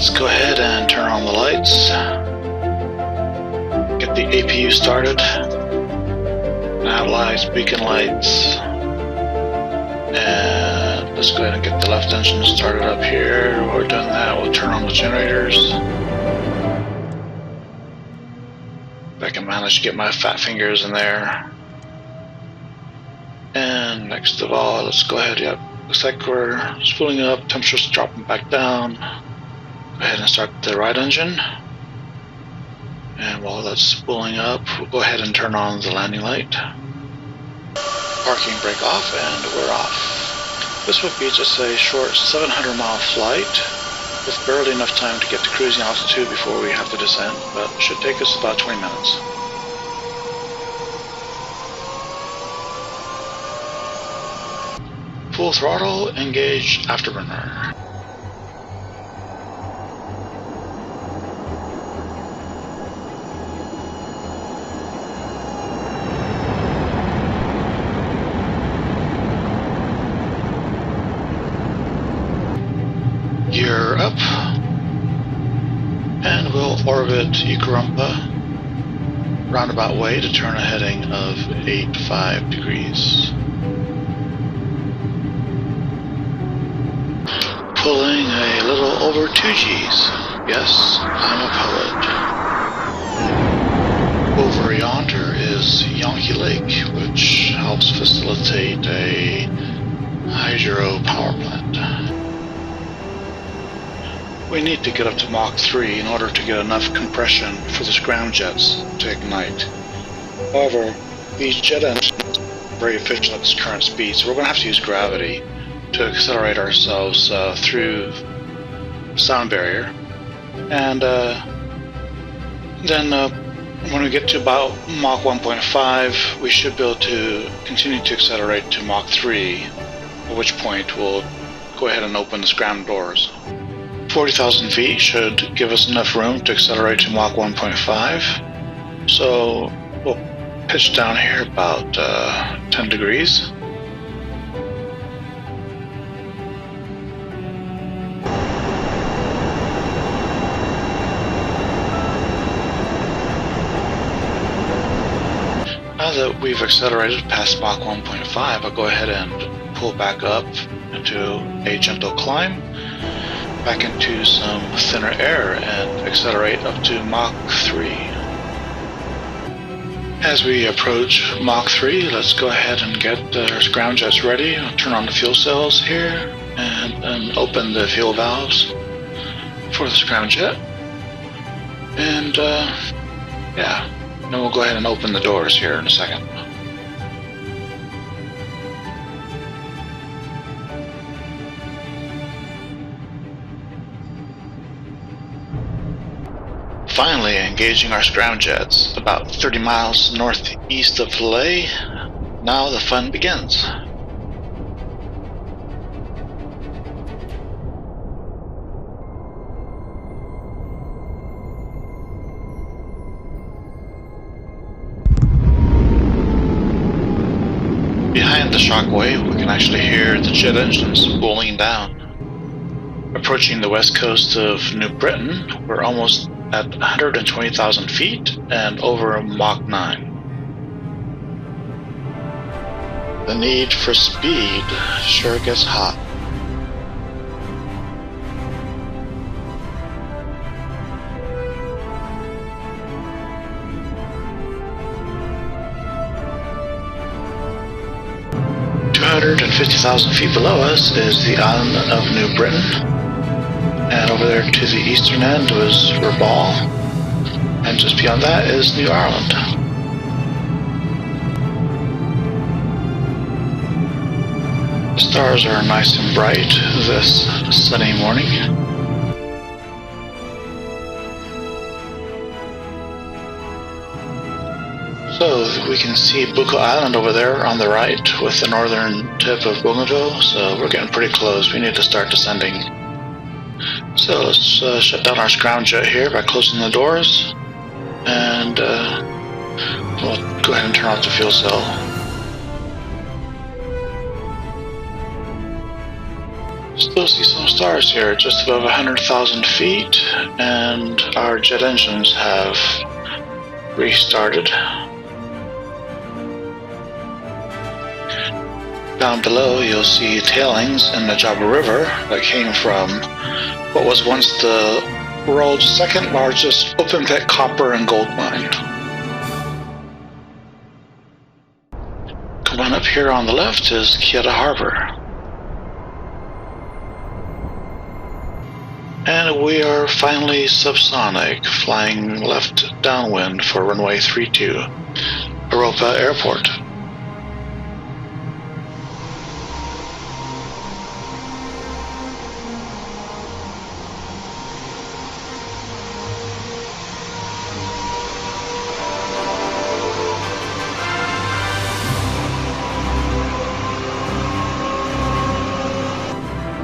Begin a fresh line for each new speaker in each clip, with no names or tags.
let's go ahead and turn on the lights. Get the APU started. Nav lights, beacon lights. And let's go ahead and get the left engine started up here. While we're doing that, we'll turn on the generators. If I can manage to get my fat fingers in there. And next of all, let's go ahead, yep. Looks like we're spooling up, temperature's dropping back down. Go ahead and start the right engine. And while that's spooling up, we'll go ahead and turn on the landing light. Parking brake off, and we're off. This would be just a short 700-mile flight with barely enough time to get to cruising altitude before we have to descend, but it should take us about 20 minutes. Full throttle, engage afterburner. Gear up, and we'll orbit Ukarumpa roundabout way to turn a heading of 85 degrees. Pulling a little over 2 Gs. Yes, I'm a poet. Over yonder is Yonki Lake, which helps facilitate a hydro power plant. We need to get up to Mach 3 in order to get enough compression for the scramjets to ignite. However, these jet engines are very efficient at this current speed, so we're going to have to use gravity to accelerate ourselves through sound barrier. And then when we get to about Mach 1.5, we should be able to continue to accelerate to Mach 3, at which point we'll go ahead and open the scram doors. 40,000 feet should give us enough room to accelerate to Mach 1.5. So we'll pitch down here about 10 degrees. Now that we've accelerated past Mach 1.5, I'll go ahead and pull back up into a gentle climb, back into some thinner air, and accelerate up to Mach 3. As we approach Mach 3, let's go ahead and get our scramjets ready. I'll turn on the fuel cells here, and then open the fuel valves for the scramjet. And yeah. Then we'll go ahead and open the doors here in a second. Finally engaging our scramjets about 30 miles northeast of Philae. Now the fun begins. Behind the shockwave, we can actually hear the jet engines spooling down. Approaching the west coast of New Britain, we're almost at 120,000 feet and over Mach 9. The need for speed sure gets hot. And 50,000 feet below us is the island of New Britain, and over there to the eastern end was Rabaul, and just beyond that is New Ireland. The stars are nice and bright this sunny morning. So we can see Buko Island over there on the right with the northern tip of Bougainville, so we're getting pretty close. We need to start descending. So let's shut down our scramjet here by closing the doors, and we'll go ahead and turn off the fuel cell. You'll see some stars here, just above 100,000 feet, and our jet engines have restarted. Down below, you'll see tailings in the Java River that came from what was once the world's second largest open pit copper and gold mine. Come on up here on the left is Kieta Harbor. And we are finally subsonic, flying left downwind for runway 32, Europa Airport.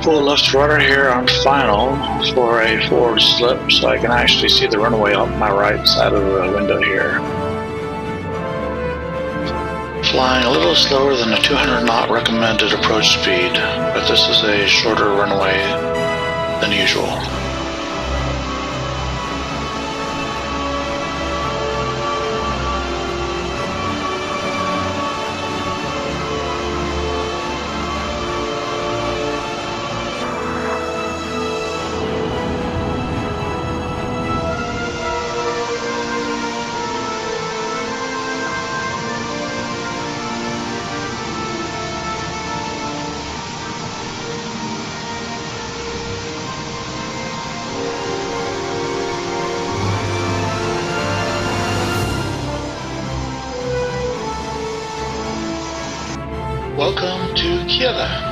Full left rudder here on final for a forward slip, so I can actually see the runway on my right side of the window here. Flying a little slower than the 200 knot recommended approach speed, but this is a shorter runway than usual. Welcome to Kieta.